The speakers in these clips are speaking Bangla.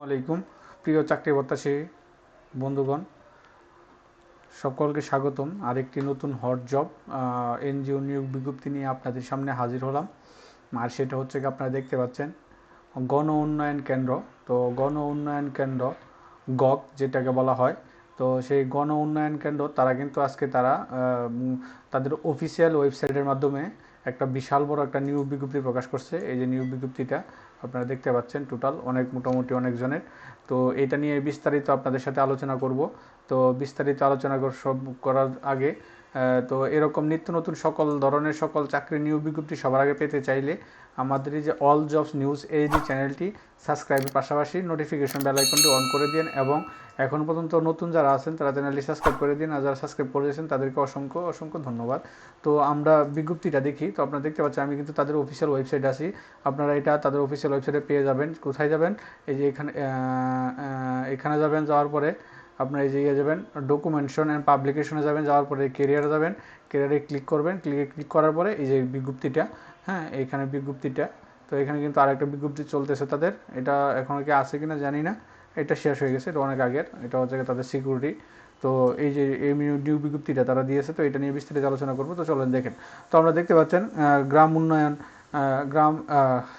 আলাইকুম প্রিয় চাকরি প্রত্যাশী বন্ধুগণ, সকলকে স্বাগতম। আরেকটি নতুন হট জব এনজিও নিয়োগ বিজ্ঞপ্তি নিয়ে আপনাদের সামনে হাজির হলাম। আর সেটা হচ্ছে কি, আপনারা দেখতে পাচ্ছেন গণ উন্নয়ন কেন্দ্র। তো গণ উন্নয়ন কেন্দ্র গক যেটাকে বলা হয়, তো সেই গণ উন্নয়ন কেন্দ্র তারা কিন্তু আজকে তাদের অফিসিয়াল ওয়েবসাইটের মাধ্যমে একটা বিশাল বড় একটা নিয়োগ বিজ্ঞপ্তি প্রকাশ করছে। এই যে নিয়োগ বিজ্ঞপ্তিটা আপনারা দেখতে পাচ্ছেন, টোটাল মোটামুটি অনেকজনের। তো এটা নিয়ে বিস্তারিত আপনাদের সাথে আলোচনা করব। তো বিস্তারিত আলোচনা সব করার আগে তো এরকম নিত্য নতুন সকল ধরনের সকল চাকরি নিয়োগ বিজ্ঞপ্তি সবার আগে পেতে চাইলে আমাদের এই যে অল জবস নিউজ এই যে চ্যানেলটি সাবস্ক্রাইবের পাশাপাশি নোটিফিকেশন বেল আইকনটি অন করে দিন, এবং এখন পর্যন্ত নতুন যারা আছেন তারা চ্যানেলটি সাবস্ক্রাইব করে দিন, আর যারা সাবস্ক্রাইব করেছেন তাদেরকে অসংখ্য অসংখ্য ধন্যবাদ। তো আমরা বিজ্ঞপ্তিটা দেখি। তো আপনারা দেখতে পাচ্ছেন আমি কিন্তু তাদের অফিসিয়াল ওয়েবসাইট আছি। আপনারা এটা তাদের অফিসিয়াল ওয়েবসাইটে পেয়ে যাবেন। কোথায় যাবেন? এই যে এখানে যাবেন, যাওয়ার পরে আপনার এই যে যাবেন ডকুমেন্টেশন অ্যান্ড পাবলিকেশনে যাবেন, যাওয়ার পরে কেরিয়ারে যাবেন, কেরিয়ারে ক্লিক করবেন। ক্লিক করার পরে এই যে বিজ্ঞপ্তিটা, হ্যাঁ এইখানে বিজ্ঞপ্তিটা। তো এখানে কিন্তু আরেকটা বিজ্ঞপ্তি চলতেছে তাদের, এটা এখন কি আছে কিনা জানি না, এটা শেষ হয়ে গেছে, এটা অনেক আগের, এটা হচ্ছে তাদের সিকিউরিটি। তো এই যে এই নিয়োগ বিজ্ঞপ্তিটা তারা দিয়েছে, তো এটা নিয়ে বিস্তারিত আলোচনা করবো। তো চলেন দেখেন। তো আমরা দেখতে পাচ্ছেন গ্রাম উন্নয়ন গ্রাম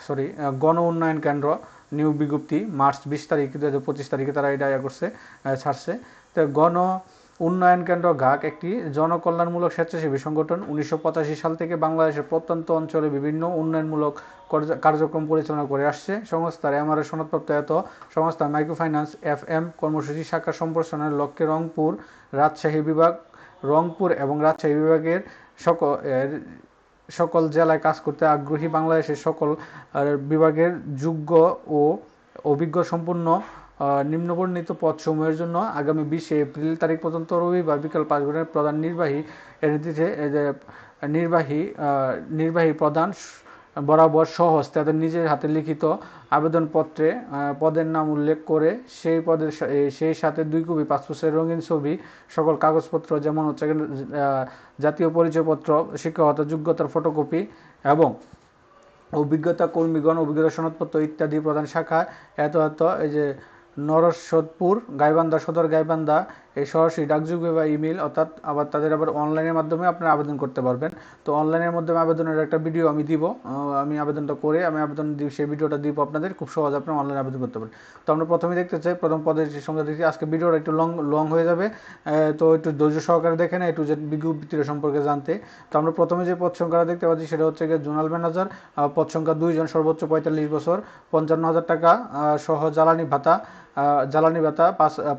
সরি গণ উন্নয়ন কেন্দ্র নিয়োগ বিজ্ঞপ্তি মার্চ 20 তারিখ 2025 তারা এটা করছে, ছাড়ছে। তো গণ উন্নয়ন কেন্দ্র ঘাক একটি জনকল্যাণমূলক স্বেচ্ছাসেবী সংগঠন। 1985 সাল থেকে বাংলাদেশের প্রত্যন্ত অঞ্চলে বিভিন্ন উন্নয়নমূলক কার্যক্রম পরিচালনা করে আসছে। সংস্থার এমআরএ সনদপ্রাপ্ত সংস্থা মাইক্রোফাইন্যান্স এফএম কর্মসূচি শাখা সম্প্রসারণের লক্ষ্যে রংপুর এবং রাজশাহী বিভাগের সকল জেলায় কাজ করতে আগ্রহী বাংলাদেশের সকল বিভাগের যোগ্য ও অভিজ্ঞ সম্পন্ন নিম্নবর্ণিত পদসমূহের জন্য আগামী 20 এপ্রিল তারিখ পর্যন্ত রবিবার বিকাল 5 ঘটিকায় প্রধান নির্বাহী প্রধান বরাবর সহজ তাদের নিজের হাতে লিখিত আবেদনপত্রে পদের নাম উল্লেখ করে সেই সাথে 2 কপি পাসপোর্টের রঙিন ছবি, সকল কাগজপত্র যেমন হচ্ছে জাতীয় পরিচয়পত্র, শিক্ষাগত যোগ্যতার ফটোকপি এবং অভিজ্ঞতা সনদপত্র ইত্যাদি প্রধান শাখা এই যে নরসদপুর গাইবান্ধা সদর গাইবান্ধা এই সরাসরি ডাকযোগে বা ইমেল, অর্থাৎ আবার তাদের অনলাইনের মাধ্যমে আপনারা আবেদন করতে পারবেন। তো অনলাইনের মাধ্যমে আবেদনের একটা ভিডিও আমি দিব, আমি আবেদনটা করে সেই ভিডিওটা দিব আপনাদের, খুব সহজ আপনারা অনলাইনে আবেদন করতে পারেন। তো আমরা প্রথমে দেখতে চাই প্রথম পদের সংখ্যা দেখছি। আজকে ভিডিওটা একটু লং হয়ে যাবে, তো একটু ধৈর্য সহকারে দেখেন একটু যে বিজ্ঞপ্তির সম্পর্কে জানতে। তো আমরা প্রথমে যে পদ সংখ্যাটা দেখতে পাচ্ছি সেটা হচ্ছে জোনাল ম্যানেজার, পদ সংখ্যা 2 জন, সর্বোচ্চ 45 বছর, 55,000 টাকা সহ জ্বালানি ভাতা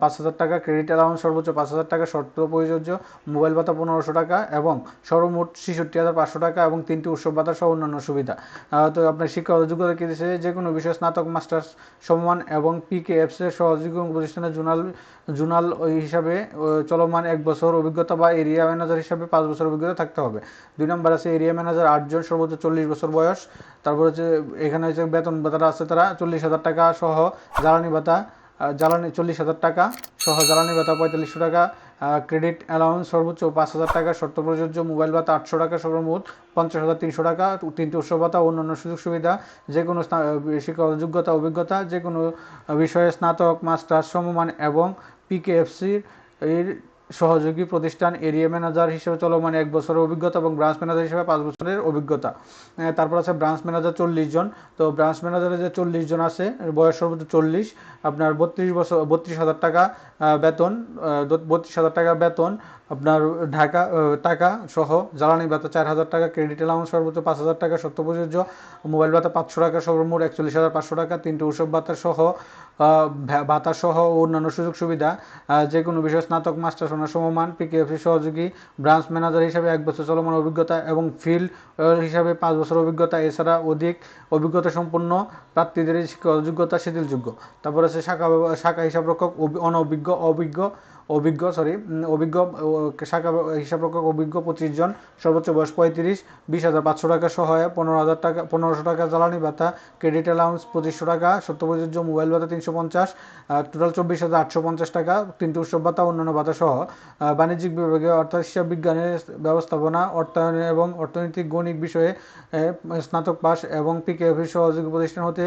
5,000 টাকা, ক্রেডিট অ্যালাউন্স সর্বোচ্চ 5,000 টাকা, শর্ত প্রযোজ্য, মোবাইল ভাতা 1,500 টাকা এবং সর্বমোট 66,500 টাকা এবং 3টি উৎসব ভাতা সহ অন্যান্য সুবিধা। তো আপনার শিক্ষাগত যোগ্যতা কি দিয়েছে? যে কোনো বিষয়ে স্নাতক মাস্টার্স সমমান এবং পিকেএফস এর সহযোগী প্রতিষ্ঠানে জোনাল হিসাবে চলমান 1 বছর অভিজ্ঞতা বা এরিয়া ম্যানেজার হিসাবে 5 বছর অভিজ্ঞতা থাকতে হবে। 2 নম্বর আছে এরিয়া ম্যানেজার 8 জন, সর্বোচ্চ 40 বছর বয়স। তারপর হচ্ছে এখানে হচ্ছে বেতন ভাতাটা আছে তারা 40,000 টাকা সহ জ্বালানি ভাতা 40,000 টাকা সহ জ্বালানি ভাতা 4500 টাকা, ক্রেডিট অ্যালাউন্স সর্বোচ্চ 5,000 টাকা, শর্ত প্রযোজ্য, মোবাইল ভাতা 800 টাকা, সর্বমোট 50,300 টাকা, 3টি উৎসব ভাতা, অন্যান্য সুযোগ সুবিধা। যে কোনো শিক্ষাগত যোগ্যতা অভিজ্ঞতা যে কোনো বিষয়ে স্নাতক মাস্টার্স সমমান এবং পিকেএফসির এর সহযোগী প্রতিষ্ঠান এরিয়া ম্যানেজার হিসেবে চলমান 1 বছরের অভিজ্ঞতা এবং ব্রাঞ্চ ম্যানেজার হিসেবে 5 বছরের অভিজ্ঞতা। তারপর আছে ব্রাঞ্চ ম্যানেজার 40 জন। তো ব্রাঞ্চ ম্যানেজারে যে 40 জন আছে, বয়স সর্বোচ্চ 40, আপনার 32,000 টাকা বেতন, 32,000 টাকা বেতন আপনার টাকা সহ, জ্বালানি ভাতা 4,000 টাকা, ক্রেডিট অ্যালাউন্স সর্বোচ্চ 5,000 টাকা, শর্ত প্রযোজ্য, মোবাইল ভাতা 500 টাকা, সর্বমোট 41,500 টাকা, 3টি উৎসব ভাতা সহ অন্যান্য সুযোগ সুবিধা। যে কোনো বিষয়ে স্নাতক মাস্টার্স সমমান, পিকেএফসি সহযোগী, ব্রাঞ্চ ম্যানেজার হিসাবে 1 বছর চলমান অভিজ্ঞতা এবং ফিল্ড হিসাবে 5 বছর অভিজ্ঞতা। এছাড়া অধিক অভিজ্ঞতা সম্পন্ন প্রার্থীদের শিক্ষাগত যোগ্যতা শিথিলযোগ্য। তারপর আছে শাখা হিসাব রক্ষক, অভিজ্ঞ অভিজ্ঞ শাখা হিসাবরক্ষক অভিজ্ঞ 25 জন, সর্বোচ্চ বয়স 35, 20,500 টাকা সহায়, 1500 টাকা জ্বালানি ভাতা, ক্রেডিট অ্যালাউন্স 2500 টাকা, সত্যপ্রযোজ্য মোবাইল ভাতা 350, টোটাল 24,850 টাকা, 3টি উৎসব ভাতা, অন্যান্য ভাতা সহ। বাণিজ্যিক বিভাগে অর্থাৎ হিসাব বিজ্ঞানের ব্যবস্থাপনা, অর্থায়ন এবং অর্থনৈতিক গণিত বিষয়ে স্নাতক পাস এবং পিকে অফিস সহযোগী প্রতিষ্ঠান হতে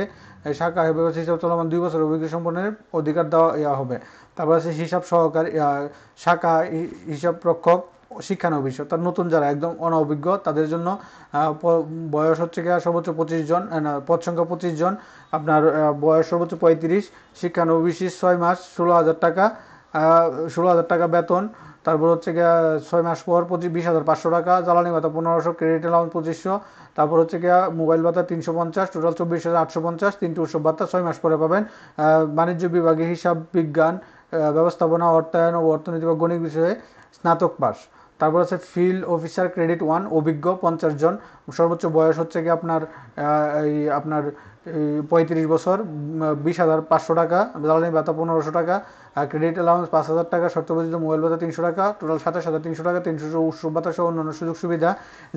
শাখা হিসাব চলমান 2 বছর অভিজ্ঞতা সম্পন্নের অধিকার দেওয়া হবে। তারপর আছে হিসাব সহকারী শাখা হিসাব রক্ষক শিক্ষানবিশ, অর্থাৎ নতুন যারা একদম অনভিজ্ঞ তাদের জন্য বয়স হচ্ছে গিয়ে সর্বোচ্চ 25 জন, পদ সংখ্যা 25 জন, আপনার বয়স সর্বোচ্চ 35, শিক্ষানবিশ 6 মাস, 16,000 টাকা, 16,000 টাকা বেতন। তারপর হচ্ছে গিয়ে 6 মাস পর 20,500 টাকা, জ্বালানি ভাতা 1500, ক্রেডিট অ্যালাউন্স 2500, তারপর হচ্ছে গিয়ে মোবাইল ভাতা 350, টোটাল 24,850, 3টি উৎসব ভাতা 6 মাস পরে পাবেন। বাণিজ্য বিভাগে হিসাব বিজ্ঞান ব্যবস্থাপনা, অর্থায়ন ও অর্থনীতি বা গণিত বিষয়ে স্নাতক পাস। তারপর আছে ফিল্ড অফিসার ক্রেডিট 1 অভিজ্ঞ 50 জন, সর্বোচ্চ বয়স হচ্ছে গিয়ে আপনার 35 বছর, 20,500 টাকা, জ্বালানি ভাতা 1500 টাকা, ক্রেডিট অ্যালাউন্স 5,000 টাকা, শর্তবর্তিত মোবাইল ভাতা 300 টাকা, টোটাল 27,300 টাকা, 300 উৎসব ভাতা সহ অন্যান্য সুযোগ সুবিধা।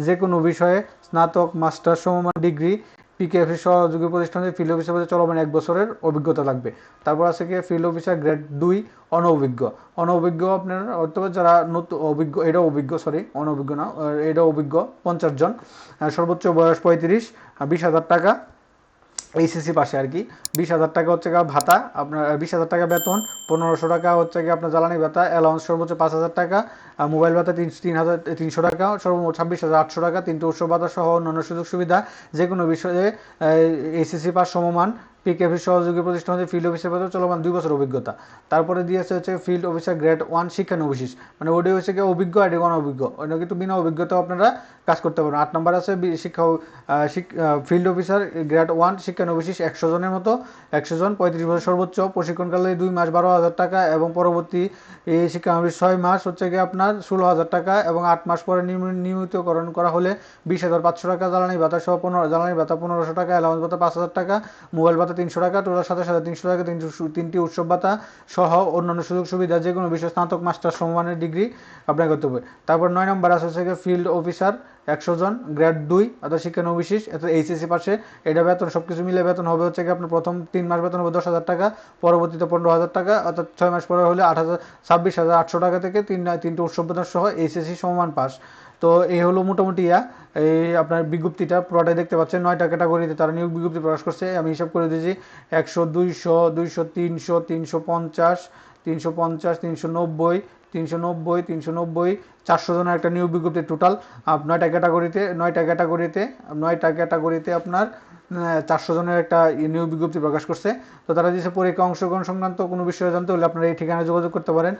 যে কোনো বিষয়ে স্নাতক, মাস্টার সমমান ডিগ্রি, পিকেএফ সহযোগী প্রতিষ্ঠানে ফিল্ড অফিসার চলমান 1 বছরের অভিজ্ঞতা লাগবে। তারপর আছে কি ফিল্ড অফিসার গ্রেড 2 অনভিজ্ঞ আপনার অথবা যারা নতুন অভিজ্ঞ, এটা অভিজ্ঞ অনভিজ্ঞ না, এটা অভিজ্ঞ 50 জন, সর্বোচ্চ বয়স 35, 20,000 টাকা এইচএসসি পাশে আর কি, 20,000 টাকা হচ্ছে গিয়ে ভাতা, আপনার 20,000 টাকা বেতন, 1500 টাকা হচ্ছে গিয়ে আপনার জ্বালানি ভাতা, অ্যালাউন্স সর্বোচ্চ 5,000 টাকা, মোবাইল ভাতা 3,300 টাকা, সর্বমোট 26,800 টাকা, 3টি উৎসব ভাতা সহ অন্যান্য সুযোগ সুবিধা। যে কোনো বিষয়ে এইচএসসি পাস সমমান, পিকেএফ সহযোগী প্রতিষ্ঠান হতে ফিল্ড অফিসার পদে চলমান 2 বছর অভিজ্ঞতা। তারপরে দিয়েছে হচ্ছে ফিল্ড অফিসার গ্রেড 1 শিক্ষানবিশ, মানে ওটি হচ্ছে গিয়ে অভিজ্ঞ আর অনভিজ্ঞ, অন্য কিন্তু বিনা অভিজ্ঞতা আপনারা কাজ করতে পারবেন। 8 নম্বর আছে ফিল্ড অফিসার গ্রেড 1 শিক্ষানবিশ 100 জনের মতো, 100 জন, 35 বছর সর্বোচ্চ, প্রশিক্ষণকালে 2 মাস 12,000 টাকা এবং পরবর্তী এই শিক্ষানবিশ 6 মাস হচ্ছে গিয়ে আপনার 16,000 টাকা এবং 8 মাস পরে নিয়মিতকরণ করা হলে 20,500 টাকা, জ্বালানি ভাতা সহ 1500 টাকা, অ্যালাউন্স ভাতা 5,000 টাকা, মোবাইল ভাতা 300 টাকা, টোটাল 27,300 টাকা, 3টি উৎসব ভাতা সহ অন্যান্য সুযোগ সুবিধা। যে কোনো বিষয়ে স্নাতক, মাস্টার সমমানের ডিগ্রি আপনাকে করতে হবে। তারপর 9 নম্বর আছে হচ্ছে ফিল্ড অফিসার 100 জন গ্রেড 2 অর্থাৎ শিক্ষানবিশ, এইচএসসি পাশে, এটা বেতন সবকিছু মিলে বেতন হবে হচ্ছে কি আপনার প্রথম 3 মাস বেতন হবে 10,000 টাকা, পরবর্তীতে 15,000 টাকা, অর্থাৎ 6 মাস পরে হলে 26,800 টাকা থেকে 3টি উৎসব বেতন সহ এইচএসসি সমমান পাস। তো এই হলো মোটামুটি এই আপনার বিজ্ঞপ্তিটা পুরোটাই দেখতে পাচ্ছেন। 9টা ক্যাটাগরিতে তারা নিয়োগ বিজ্ঞপ্তি প্রকাশ করছে। আমি হিসাব করে দিয়েছি 100, 200, 200, 300, 350, 350, 390, 390, 390, 400 জনের একটা নিয়োগ বিজ্ঞপ্তি টোটাল। 9টা ক্যাটাগরিতে আপনার 400 জনের একটা নিয়োগ বিজ্ঞপ্তি প্রকাশ করছে। তো তারা দিয়েছে পরীক্ষা অংশগ্রহণ সংক্রান্ত কোনো বিষয়ে জানতে হলে আপনারা এই ঠিকানায় যোগাযোগ করতে পারেন।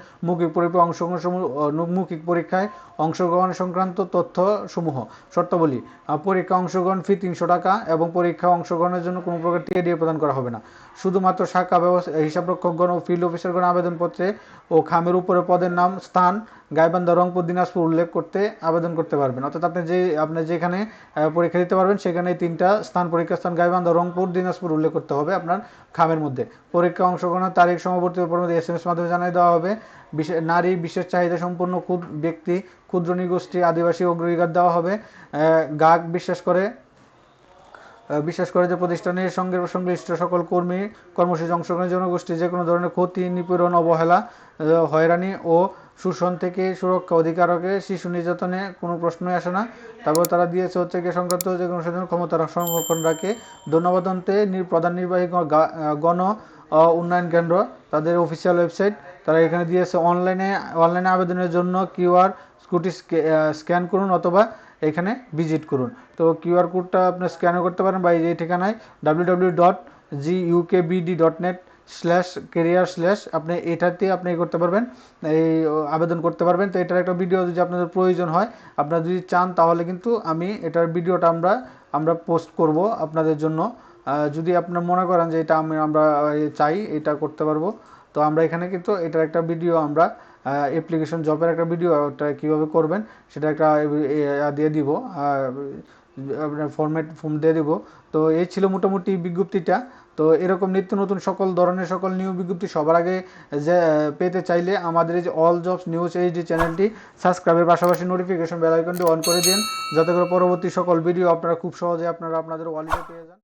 মৌখিক পরীক্ষায় অংশগ্রহণ সংক্রান্ত তথ্য সমূহ। শর্তাবলী: পরীক্ষা অংশগ্রহণ ফি 300 টাকা এবং পরীক্ষা অংশগ্রহণের জন্য কোনো প্রকার টিএডি প্রদান করা হবে না। শুধুমাত্র শাখা হিসাবরক্ষকগণ ও ফিল্ড অফিসারগণ আবেদনপত্রে ও খামের উপরে পদের নাম, স্থান, গাইবান্ধা, রংপুর, দিনাজপুর উল্লেখ করতে আবেদন করতে পারবেন। অর্থাৎ আপনি যেখানে পরীক্ষা দিতে পারবেন সেখানে 3টা স্থান, পরীক্ষা স্থান গাইবান্ধা, রংপুর, দিনাজপুর উল্লেখ করতে হবে আপনার খামের মধ্যে। পরীক্ষা অংশগ্রহণের তারিখ সমবর্তী এসএমএস মাধ্যমে জানিয়ে দেওয়া হবে। নারী, বিশেষ চাহিদা সম্পন্ন ব্যক্তি, ক্ষুদ্র নৃগোষ্ঠী, আদিবাসী অগ্রাধিকার দেওয়া হবে। গাগ বিশ্বাস করে যে প্রতিষ্ঠানের সঙ্গে সংশ্লিষ্ট সকল কর্মসূচি অংশগ্রহণের জনগোষ্ঠী যে কোনো ধরনের ক্ষতি, নিপীড়ন, অবহেলা, হয়রানি ও শোষণ থেকে সুরক্ষা, অধিকারকে শিশু নির্যাতনে কোনো প্রশ্নই আসে না। তারপর তারা দিয়েছে হচ্ছে সংক্রান্ত যে কোনো ক্ষমতা সংরক্ষণ রাখে। ধন্যবাদ অন্তে প্রধান নির্বাহী গণ উন্নয়ন কেন্দ্র, তাদের অফিসিয়াল ওয়েবসাইট তারা এখানে দিয়েছে। অনলাইনে আবেদনের জন্য কিউআর কোডটি স্ক্যান করুন অথবা এখানে ভিজিট করুন। তো কিউআর কোডটা আপনি স্ক্যানও করতে পারেন বা এই ঠিকানায় www.gukbd.net/career/ আপনি এটাতে আপনি করতে পারবেন, এই আবেদন করতে পারবেন। তো এটার একটা ভিডিও যদি আপনাদের প্রয়োজন হয়, আপনারা যদি চান তাহলে কিন্তু আমি এটার ভিডিওটা আমরা পোস্ট করব আপনাদের জন্য। যদি আপনারা মনে করেন যে এটা আমরা চাই, এটা করতে পারবো, তো আমরা এখানে কিন্তু এটার একটা ভিডিও আমরা অ্যাপ্লিকেশন জবের একটা ভিডিও, ওটা কীভাবে করবেন সেটা একটা দিয়ে দিব, আপনার ফর্ম দিয়ে দিব। তো এই ছিল মোটামুটি বিজ্ঞপ্তিটা। তো এরকম নিত্য নতুন সকল ধরনের সকল নিয়োগ বিজ্ঞপ্তি সবার আগে যে পেতে চাইলে আমাদের এই যে অল জবস নিউজ এই যে চ্যানেলটি সাবস্ক্রাইবের পাশাপাশি নোটিফিকেশন বেল আইকনটি অন করে দিন, যাতে করে পরবর্তী সকল ভিডিও আপনারা খুব সহজে আপনাদের ওয়ালেটে পেয়ে যান।